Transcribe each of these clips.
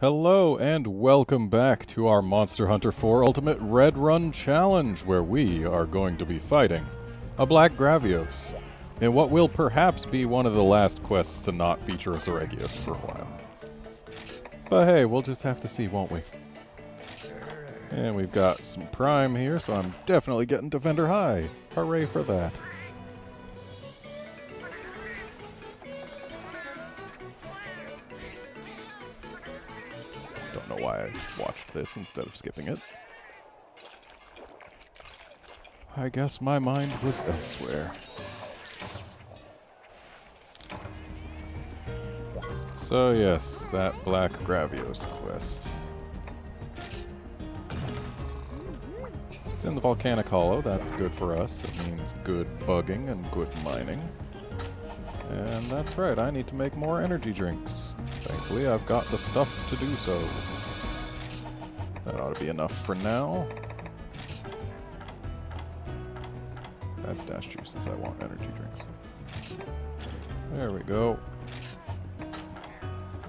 Hello and welcome back to our Monster Hunter 4 Ultimate RedRun Challenge, where we are going to be fighting a Black Gravios in what will perhaps be one of the last quests to not feature a Seregios for a while. But hey, we'll just have to see, won't we? And we've got some Prime here, so I'm definitely getting Defender High. Hooray for that. Don't know why I watched this instead of skipping it. I guess my mind was elsewhere. So yes, that Black Gravios quest. It's in the Volcanic Hollow. That's good for us. It means good bugging and good mining. And that's right, I need to make more energy drinks. Thankfully, I've got the stuff to do so. That ought to be enough for now. That's dash juices, I want energy drinks. There we go.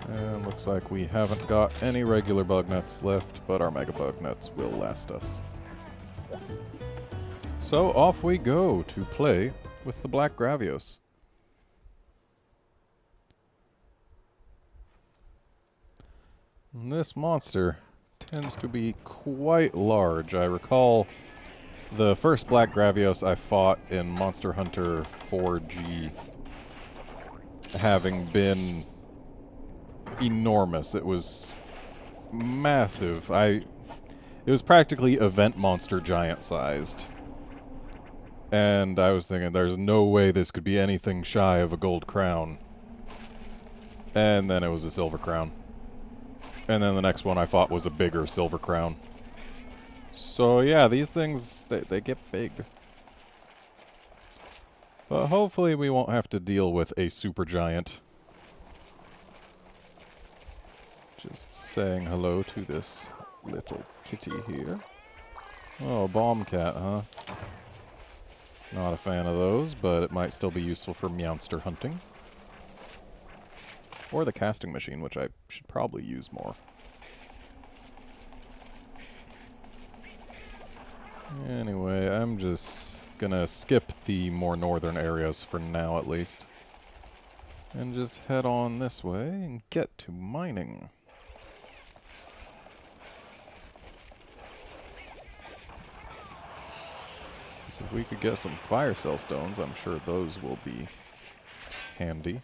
And looks like we haven't got any regular bug nuts left, but our mega bug nuts will last us. So off we go to play with the Black Gravios. And this monster tends to be quite large. I recall the first Black Gravios I fought in Monster Hunter 4G having been enormous. It was massive. It was practically event monster giant sized. And I was thinking, there's no way this could be anything shy of a gold crown. And then it was a silver crown. And then the next one I fought was a bigger silver crown. So yeah, these things, they get big. But hopefully we won't have to deal with a super giant. Just saying hello to this little kitty here. Oh, bomb cat, huh? Not a fan of those, but it might still be useful for meowster hunting. Or the casting machine, which I should probably use more. Anyway, I'm just gonna skip the more northern areas for now, at least. And just head on this way and get to mining. So if we could get some fire cell stones, I'm sure those will be handy.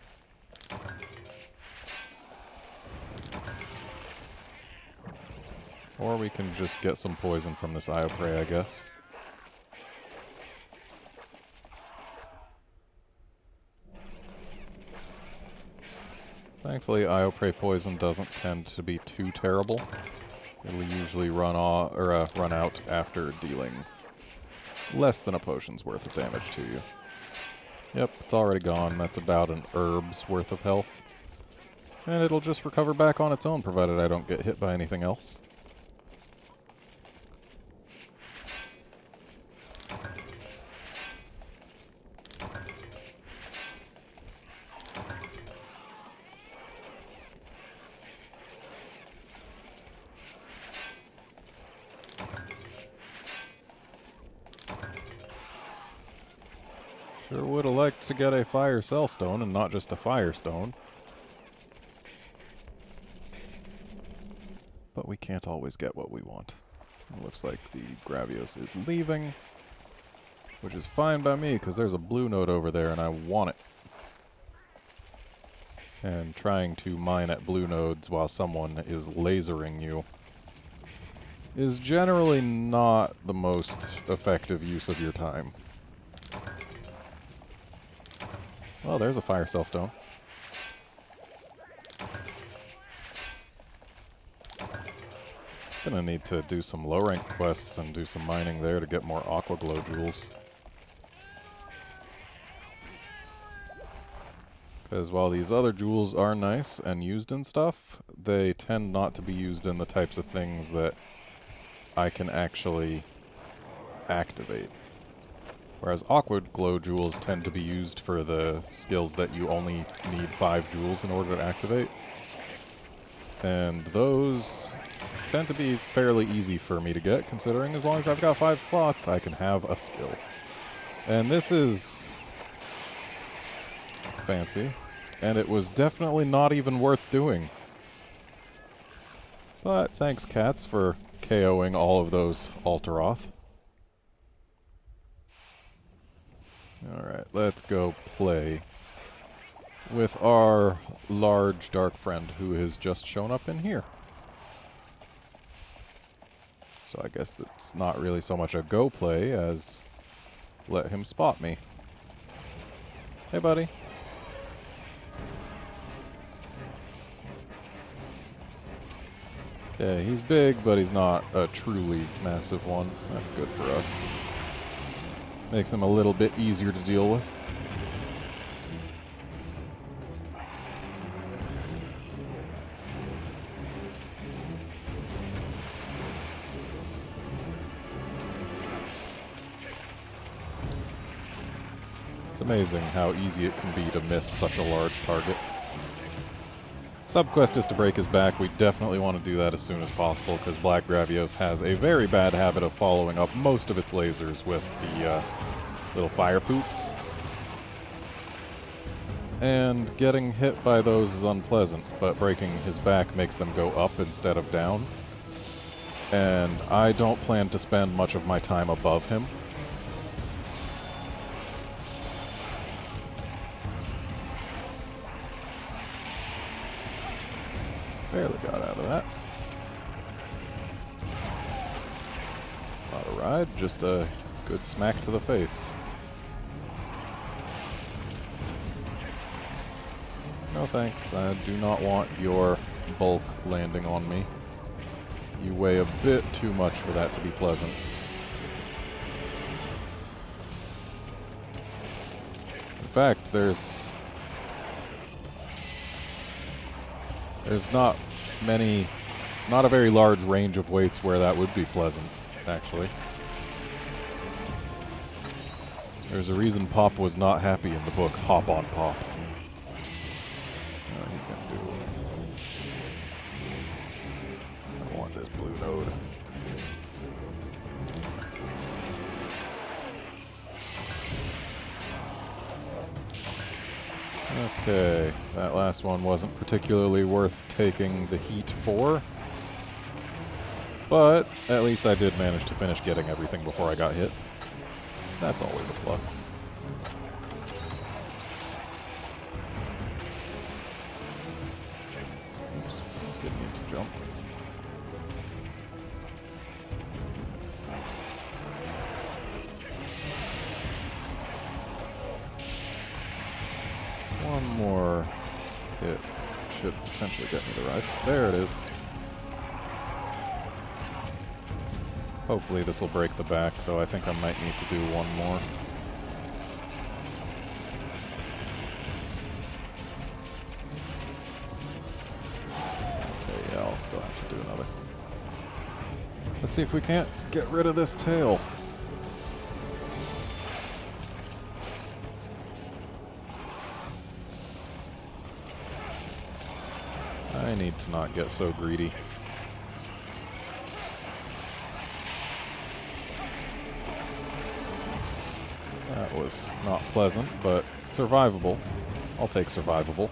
Or we can just get some poison from this Ioprey, I guess. Thankfully, Ioprey poison doesn't tend to be too terrible. It'll usually run out after dealing less than a potion's worth of damage to you. Yep, it's already gone. That's about an herb's worth of health. And it'll just recover back on its own, provided I don't get hit by anything else. Sure would have liked to get a fire cell stone and not just a fire stone. But we can't always get what we want. It looks like the Gravios is leaving, which is fine by me because there's a blue node over there and I want it. And trying to mine at blue nodes while someone is lasering you is generally not the most effective use of your time. Well, there's a fire cell stone. Gonna need to do some low rank quests and do some mining there to get more aqua glow jewels. Because while these other jewels are nice and used in stuff, they tend not to be used in the types of things that I can actually activate. Whereas aqua glow jewels tend to be used for the skills that you only need 5 jewels in order to activate. And those tend to be fairly easy for me to get, considering as long as I've got 5 slots, I can have a skill. And this is fancy, and it was definitely not even worth doing. But thanks, cats, for KOing all of those Alteroth. Alright, let's go play with our large dark friend who has just shown up in here. So I guess that's not really so much a go play as let him spot me. Hey, buddy. Okay, he's big, but he's not a truly massive one. That's good for us. Makes him a little bit easier to deal with. It's amazing how easy it can be to miss such a large target. Subquest is to break his back. We definitely want to do that as soon as possible, because Black Gravios has a very bad habit of following up most of its lasers with the little fire poops. And getting hit by those is unpleasant, but breaking his back makes them go up instead of down. And I don't plan to spend much of my time above him. Barely got out of that. Not a ride, just a good smack to the face. No thanks, I do not want your bulk landing on me. You weigh a bit too much for that to be pleasant. In fact, there's not a very large range of weights where that would be pleasant, actually. There's a reason Pop was not happy in the book Hop on Pop. He's gonna do... I want this blue node. Okay, that last one wasn't particularly worth taking the heat for. But at least I did manage to finish getting everything before I got hit. That's always a plus. Oops, didn't need to jump. One more hit should potentially get me the ride. There it is. Hopefully this will break the back, though I think I might need to do one more. Okay, yeah, I'll still have to do another. Let's see if we can't get rid of this tail. I need to not get so greedy. That was not pleasant, but survivable. I'll take survivable.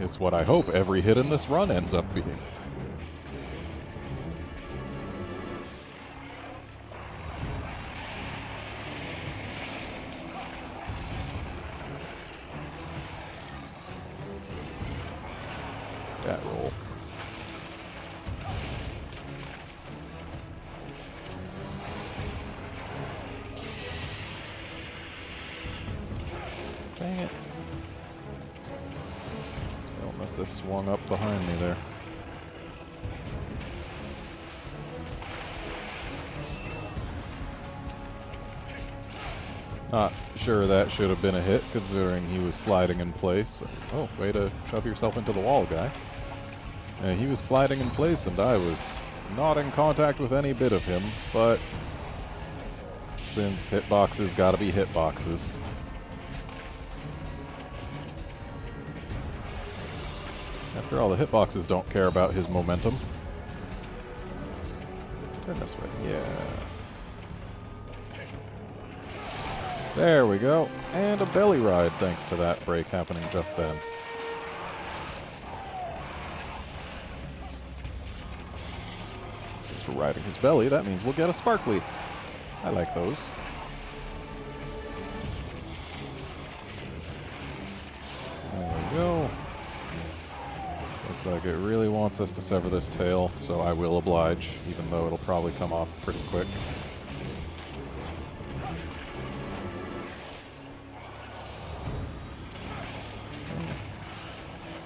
It's what I hope every hit in this run ends up being. That roll. Dang it. Tail must have swung up behind me there. Not sure that should have been a hit, considering he was sliding in place. Oh, way to shove yourself into the wall, guy. He was sliding in place, and I was not in contact with any bit of him, but since hitboxes gotta be hitboxes. After all, the hitboxes don't care about his momentum. Turn this way. Yeah. There we go. And a belly ride thanks to that break happening just then. Since we're riding his belly, that means we'll get a sparkly. I like those. There we go. Looks like it really wants us to sever this tail, so I will oblige, even though it'll probably come off pretty quick.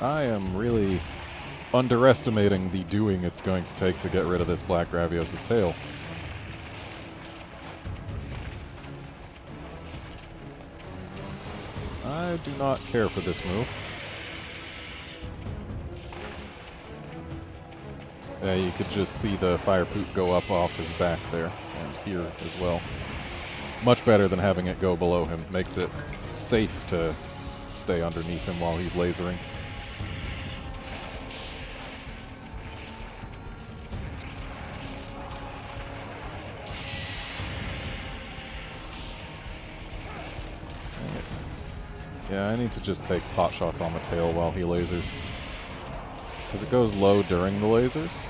I am really underestimating the doing it's going to take to get rid of this Black Gravios' tail. I do not care for this move. You could just see the fire poop go up off his back there, and here as well. Much better than having it go below him. Makes it safe to stay underneath him while he's lasering. Yeah, I need to just take pot shots on the tail while he lasers. Because it goes low during the lasers,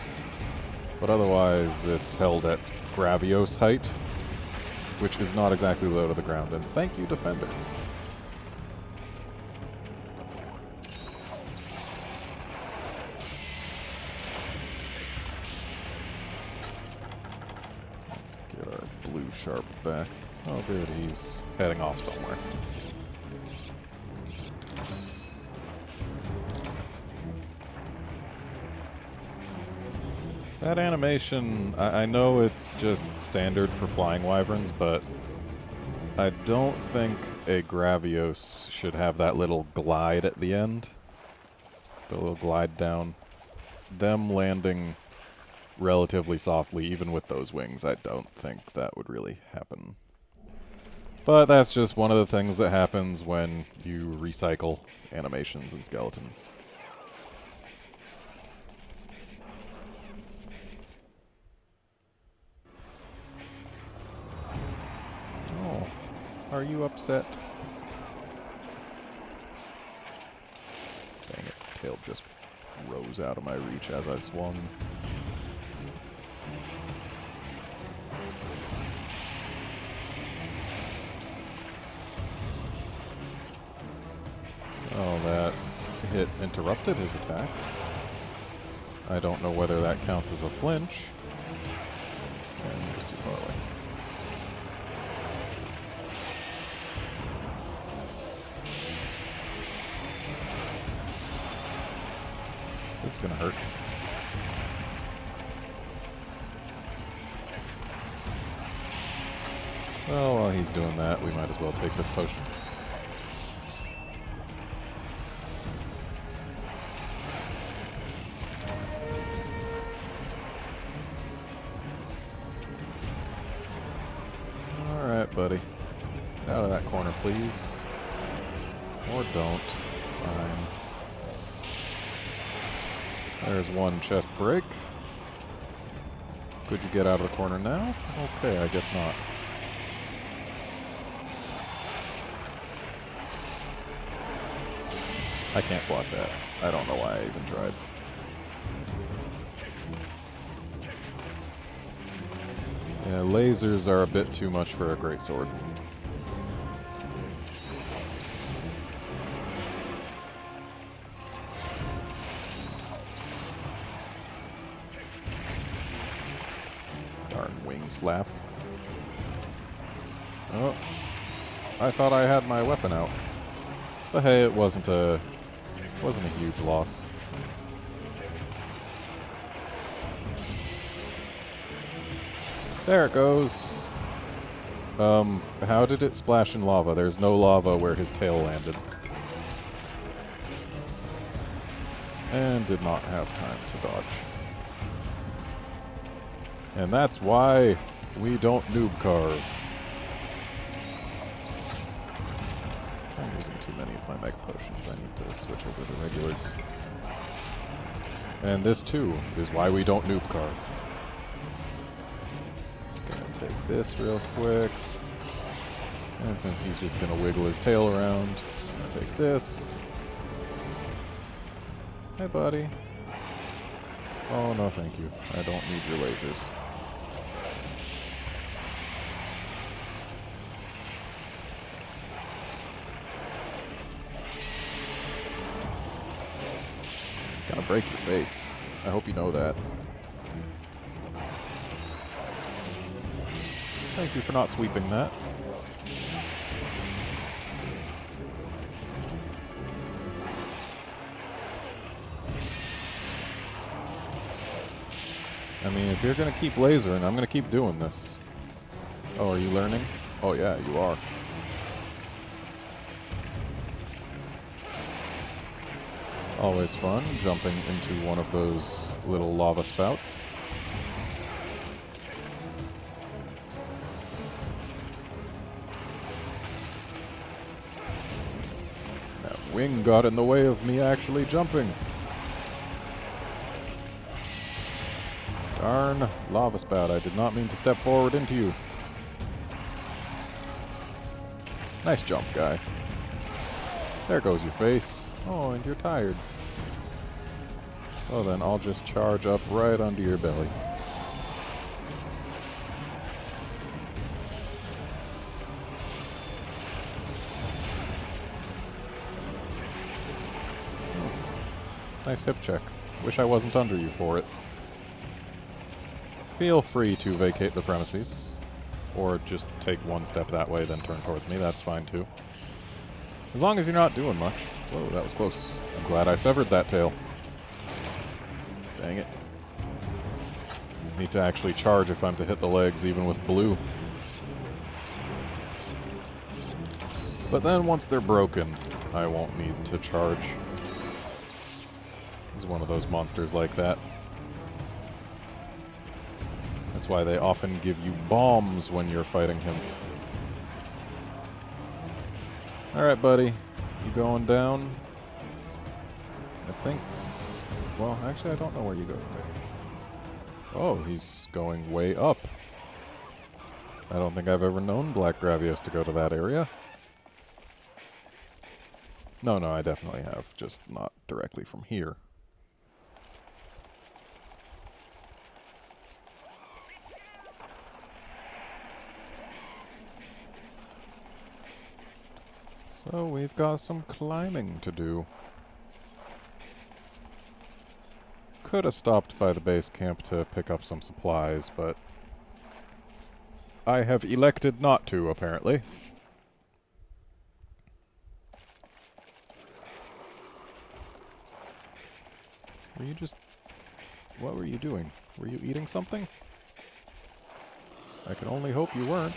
but otherwise it's held at Gravios height, which is not exactly low to the ground. And thank you, Defender. Let's get our blue sharp back. Oh good, he's heading off somewhere. That animation, I know it's just standard for flying wyverns, but I don't think a Gravios should have that little glide at the end. The little glide down. Them landing relatively softly, even with those wings, I don't think that would really happen. But that's just one of the things that happens when you recycle animations and skeletons. Are you upset? Dang it, tail just rose out of my reach as I swung. Oh, that hit interrupted his attack. I don't know whether that counts as a flinch. And he was too far away. This is gonna hurt. Well, while he's doing that, we might as well take this potion. Alright, buddy. Out of that corner, please. Or don't. Fine. There's one chest break. Could you get out of the corner now? Okay, I guess not. I can't block that. I don't know why I even tried. Yeah, lasers are a bit too much for a greatsword. Darn wing slap. Oh, I thought I had my weapon out. But hey, it wasn't a huge loss. There it goes. How did it splash in lava? There's no lava where his tail landed. And did not have time to dodge. And that's why we don't noob carve. I'm using too many of my mega potions. I need to switch over to regulars. And this, too, is why we don't noob carve. Just gonna take this real quick. And since he's just gonna wiggle his tail around, I'm gonna take this. Hey, buddy. Oh, no, thank you. I don't need your lasers. Gonna break your face. I hope you know that. Thank you for not sweeping that. I mean, if you're gonna keep lasering, I'm gonna keep doing this. Oh, are you learning? Oh yeah, you are. Always fun, jumping into one of those little lava spouts. That wing got in the way of me actually jumping. Darn lava spout, I did not mean to step forward into you. Nice jump, guy. There goes your face. Oh, and you're tired. Well then, I'll just charge up right under your belly. Nice hip check. Wish I wasn't under you for it. Feel free to vacate the premises. Or just take one step that way, then turn towards me. That's fine, too. As long as you're not doing much. Whoa, that was close. I'm glad I severed that tail. Dang it. Need to actually charge if I'm to hit the legs, even with blue. But then once they're broken, I won't need to charge. He's one of those monsters like that. That's why they often give you bombs when you're fighting him. Alright, buddy. You going down? I think... Well, actually, I don't know where you go from there. Oh, he's going way up. I don't think I've ever known Black Gravios to go to that area. No, I definitely have. Just not directly from here. So we've got some climbing to do. Could have stopped by the base camp to pick up some supplies, but I have elected not to, apparently. Were you just... What were you doing? Were you eating something? I can only hope you weren't.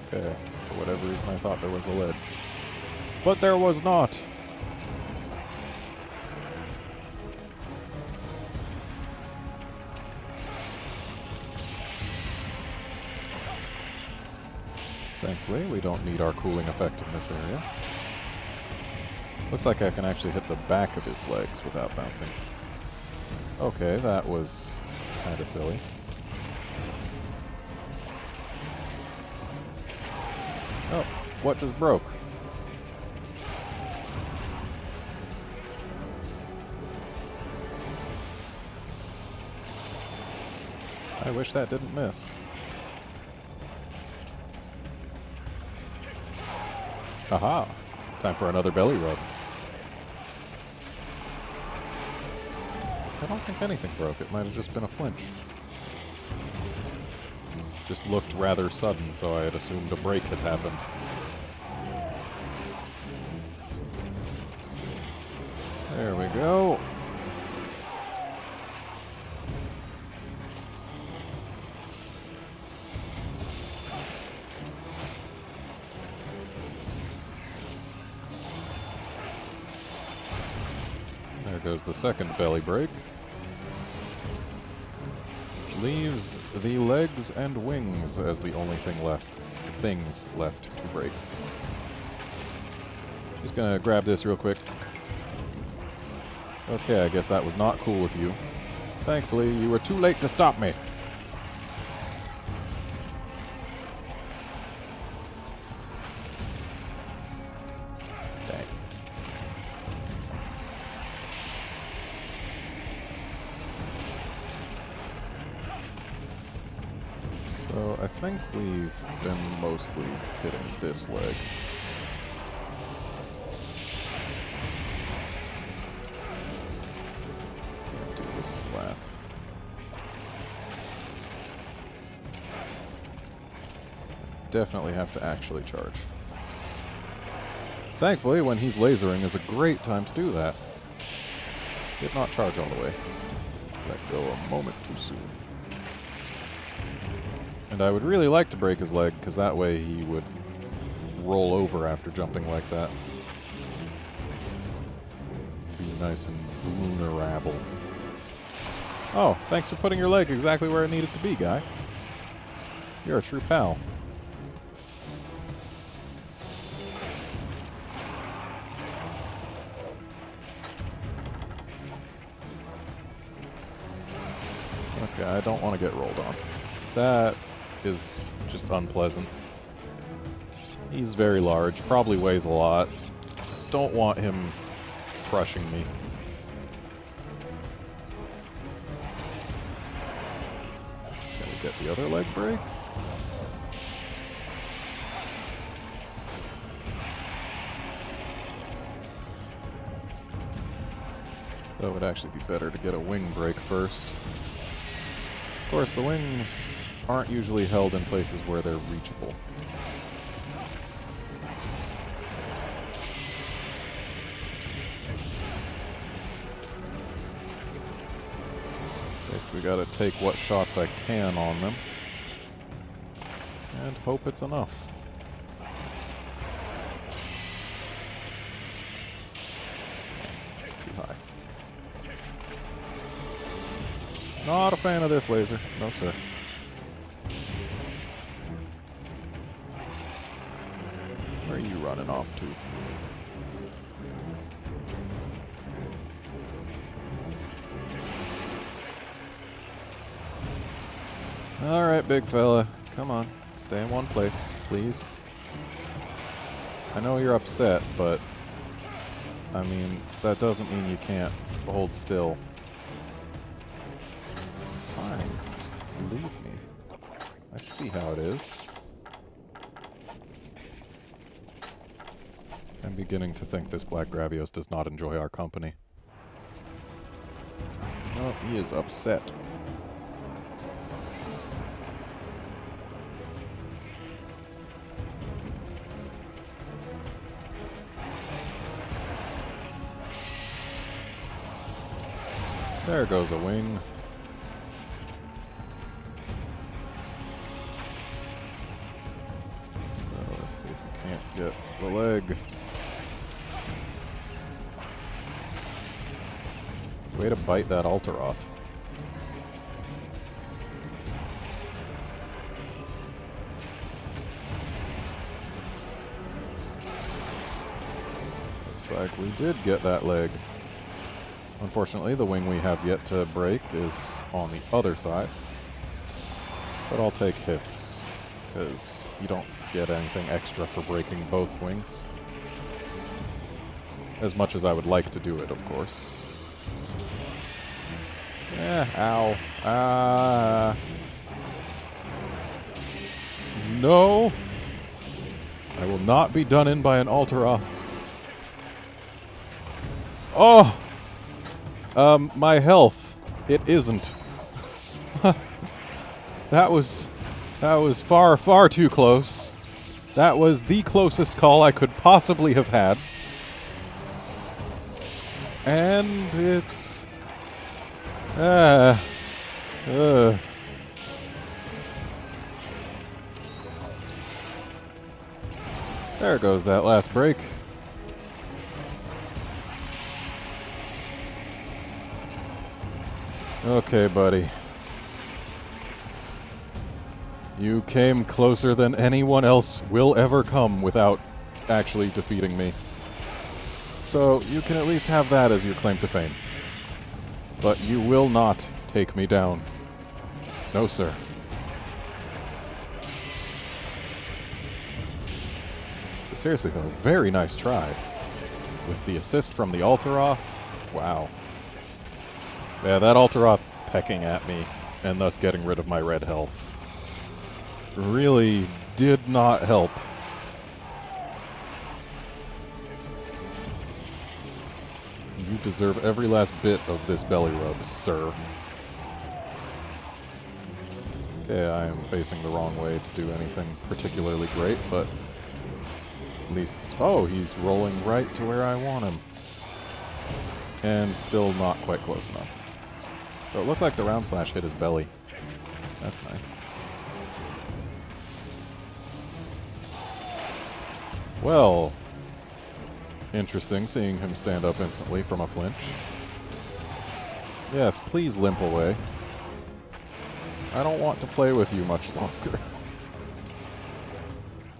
Okay. For whatever reason, I thought there was a ledge. But there was not! Thankfully, we don't need our cooling effect in this area. Looks like I can actually hit the back of his legs without bouncing. Okay, that was kind of silly. Oh, what just broke? I wish that didn't miss. Haha! Time for another belly rub. I don't think anything broke. It might have just been a flinch. Just looked rather sudden, so I had assumed a break had happened. There we go. There goes the second belly break. Which leaves the legs and wings as the only things left to break. Just gonna grab this real quick. Okay, I guess that was not cool with you. Thankfully, you were too late to stop me. Dang. So, I think we've been mostly hitting this leg. Can't do this slap. Definitely have to actually charge. Thankfully, when he's lasering is a great time to do that. Did not charge all the way. Let go a moment too soon. And I would really like to break his leg, because that way he would roll over after jumping like that. Be nice and vulnerable. Oh, thanks for putting your leg exactly where it needed to be, guy. You're a true pal. Okay, I don't want to get rolled on. That is just unpleasant. He's very large, probably weighs a lot. Don't want him crushing me. Can we get the other leg break? That would actually be better to get a wing break first. Of course, the wings aren't usually held in places where they're reachable. Basically gotta take what shots I can on them. And hope it's enough. Too high. Not a fan of this laser. No, sir. Where are you running off to? Alright, big fella. Come on. Stay in one place, please. I know you're upset, but I mean, that doesn't mean you can't hold still. Fine, just leave me. I see how it is. I'm beginning to think this Black Gravios does not enjoy our company. Oh, he is upset. There goes a wing. So let's see if we can't get the leg. Way to bite that altar off. Looks like we did get that leg. Unfortunately, the wing we have yet to break is on the other side. But I'll take hits, because you don't get anything extra for breaking both wings. As much as I would like to do it, of course. Ow. Ah. No. I will not be done in by an Alteroth. Oh! My health. It isn't. That was far, far too close. That was the closest call I could possibly have had. And it's... There goes that last break. Okay, buddy. You came closer than anyone else will ever come without actually defeating me. So you can at least have that as your claim to fame. But you will not take me down. No, sir. Seriously, though, very nice try. With the assist from the Alteroth. Wow. Yeah, that Alteroth pecking at me, and thus getting rid of my red health, really did not help. You deserve every last bit of this belly rub, sir. Okay, I am facing the wrong way to do anything particularly great, but at least... Oh, he's rolling right to where I want him. And still not quite close enough. So it looked like the round slash hit his belly. That's nice. Well, interesting seeing him stand up instantly from a flinch. Yes, please limp away. I don't want to play with you much longer.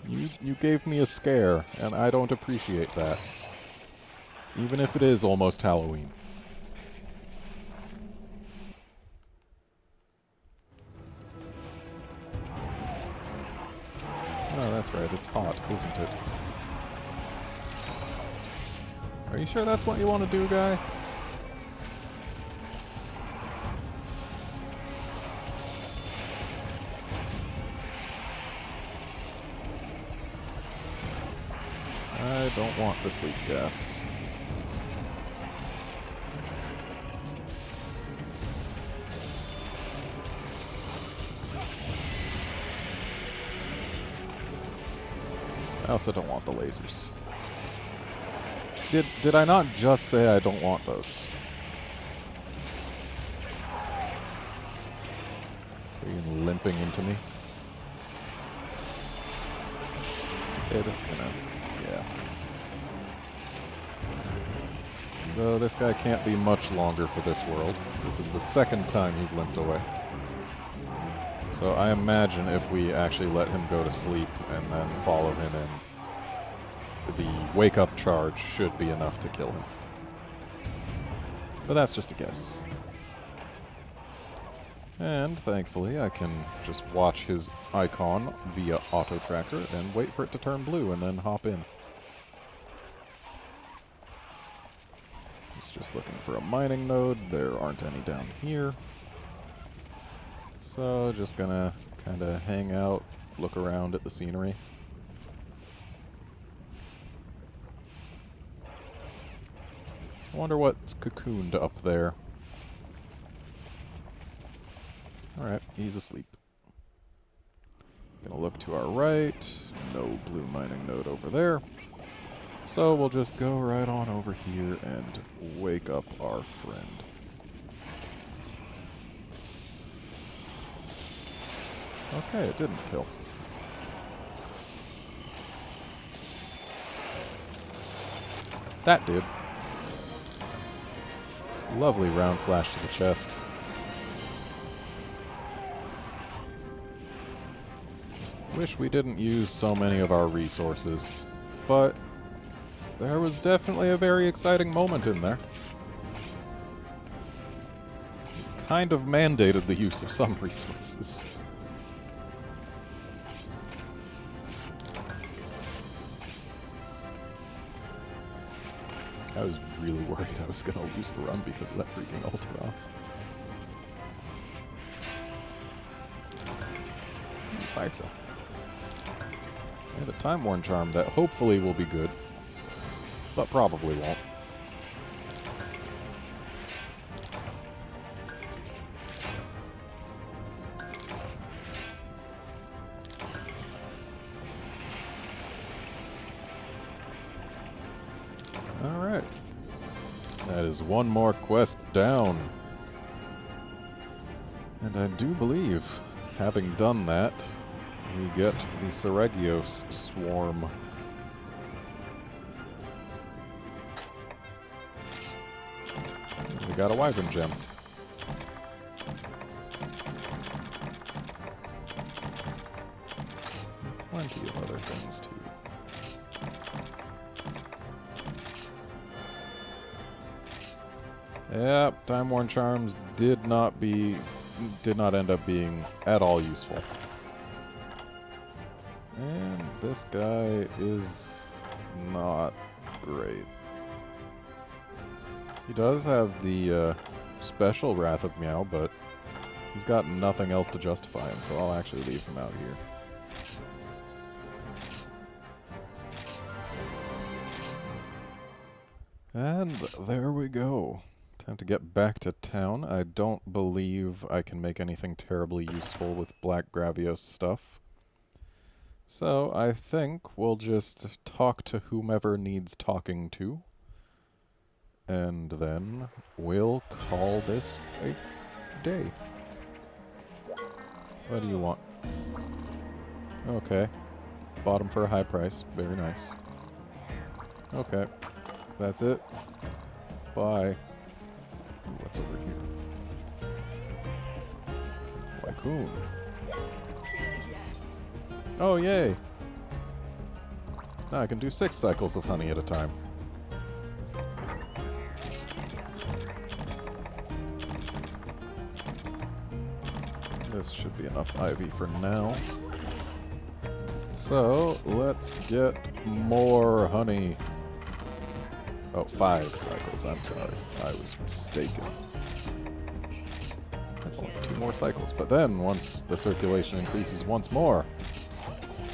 You gave me a scare, and I don't appreciate that. Even if it is almost Halloween. Oh, that's right, it's hot, isn't it? Are you sure that's what you want to do, guy? I don't want the sleep gas. I also don't want the lasers. Did I not just say I don't want those? So you're limping into me? Okay, this is gonna... yeah. Though this guy can't be much longer for this world. This is the second time he's limped away. So I imagine if we actually let him go to sleep and then follow him in, the wake-up charge should be enough to kill him. But that's just a guess. And thankfully I can just watch his icon via auto-tracker and wait for it to turn blue and then hop in. He's just looking for a mining node. There aren't any down here. So, just gonna kind of hang out, look around at the scenery. I wonder what's cocooned up there. Alright, he's asleep. Gonna look to our right. No blue mining node over there. So, we'll just go right on over here and wake up our friend. Okay, it didn't kill. That did. Lovely round slash to the chest. Wish we didn't use so many of our resources, but there was definitely a very exciting moment in there. Kind of mandated the use of some resources. I was really worried I was going to lose the run because of that freaking Alteroth. Fire cell. And a Time Worn Charm that hopefully will be good, but probably won't. Alright. That is one more quest down. And I do believe, having done that, we get the Seregios swarm. We got a Wyvern gem. Plenty of other things too. Yep, Time Worn Charms did not end up being at all useful. And this guy is not great. He does have the special Wrath of Meow, but he's got nothing else to justify him, so I'll actually leave him out here. And there we go. Time to get back to town. I don't believe I can make anything terribly useful with Black Gravios stuff. So I think we'll just talk to whomever needs talking to. And then we'll call this a day. What do you want? Okay. Bought him for a high price. Very nice. Okay. That's it. Bye. Ooh, what's over here? Wycoon. Oh, yay! Now I can do 6 cycles of honey at a time. This should be enough ivy for now. So, let's get more honey. Oh, 5 cycles, I'm sorry. I was mistaken. That's only 2 more cycles. But then, once the circulation increases once more,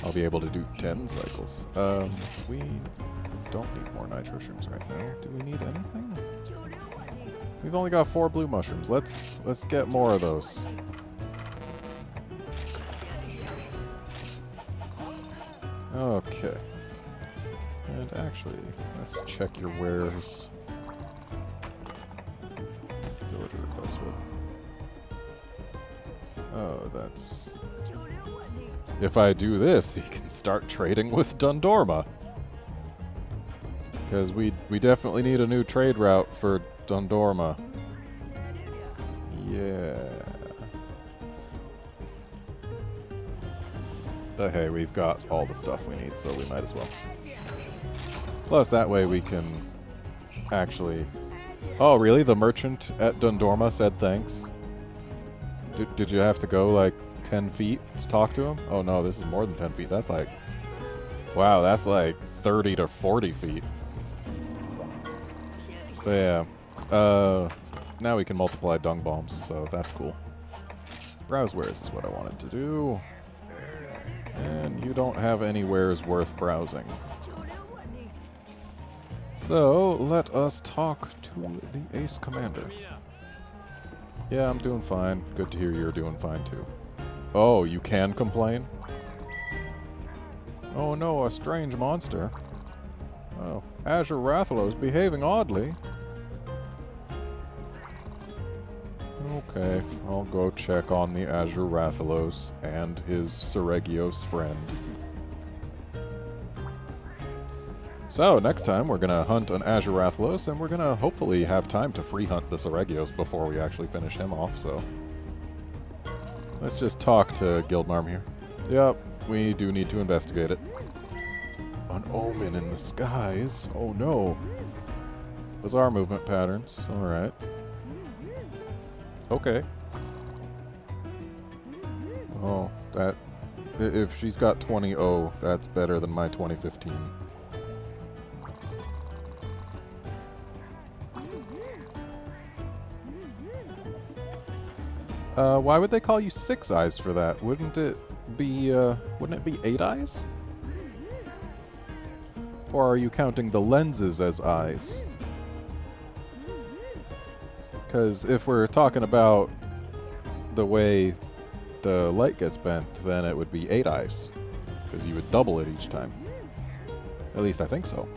I'll be able to do 10 cycles. We don't need more nitro shrooms right now. Do we need anything? We've only got 4 blue mushrooms. Let's get more of those. Okay. And actually, let's check your wares. Villager request wood. Oh, that's... If I do this, he can start trading with Dundorma. Because we definitely need a new trade route for Dundorma. Yeah. But hey, we've got all the stuff we need, so we might as well. Plus, that way we can actually... Oh, really? The merchant at Dundorma said thanks? Did you have to go, like, 10 feet to talk to him? Oh, no, this is more than 10 feet. That's like... Wow, that's like 30 to 40 feet. But yeah. Now we can multiply dung bombs, so that's cool. Browse wares is what I wanted to do. And you don't have any wares worth browsing. So, let us talk to the Ace Commander. Yeah, I'm doing fine. Good to hear you're doing fine, too. Oh, you can complain? Oh no, a strange monster. Oh, Azure Rathalos behaving oddly. Okay, I'll go check on the Azure Rathalos and his Seregios friend. So, next time we're gonna hunt an Azure Rathalos, and we're gonna hopefully have time to free hunt the Seregios before we actually finish him off, so... Let's just talk to Guildmarm here. Yep, we do need to investigate it. An omen in the skies? Oh no. Bizarre movement patterns, alright. Okay. Oh, that... If she's got 20-0, that's better than my 2015. Why would they call you 6 eyes for that? Wouldn't it be 8 eyes? Or are you counting the lenses as eyes? Because if we're talking about the way the light gets bent, then it would be 8 eyes. Because you would double it each time. At least I think so.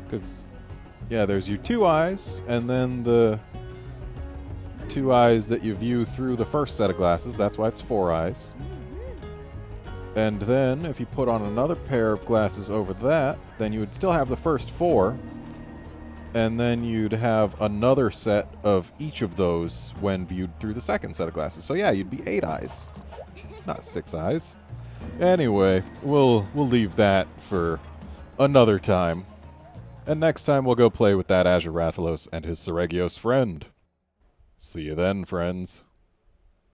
Because, yeah, there's your 2 eyes, and then the 2 eyes that you view through the first set of glasses. That's why it's 4 eyes. And then, if you put on another pair of glasses over that, then you would still have the first 4. And then you'd have another set of each of those when viewed through the second set of glasses. So yeah, you'd be 8 eyes. Not 6 eyes. Anyway, we'll leave that for another time. And next time we'll go play with that Azure Rathalos and his Seregios friend. See you then, friends.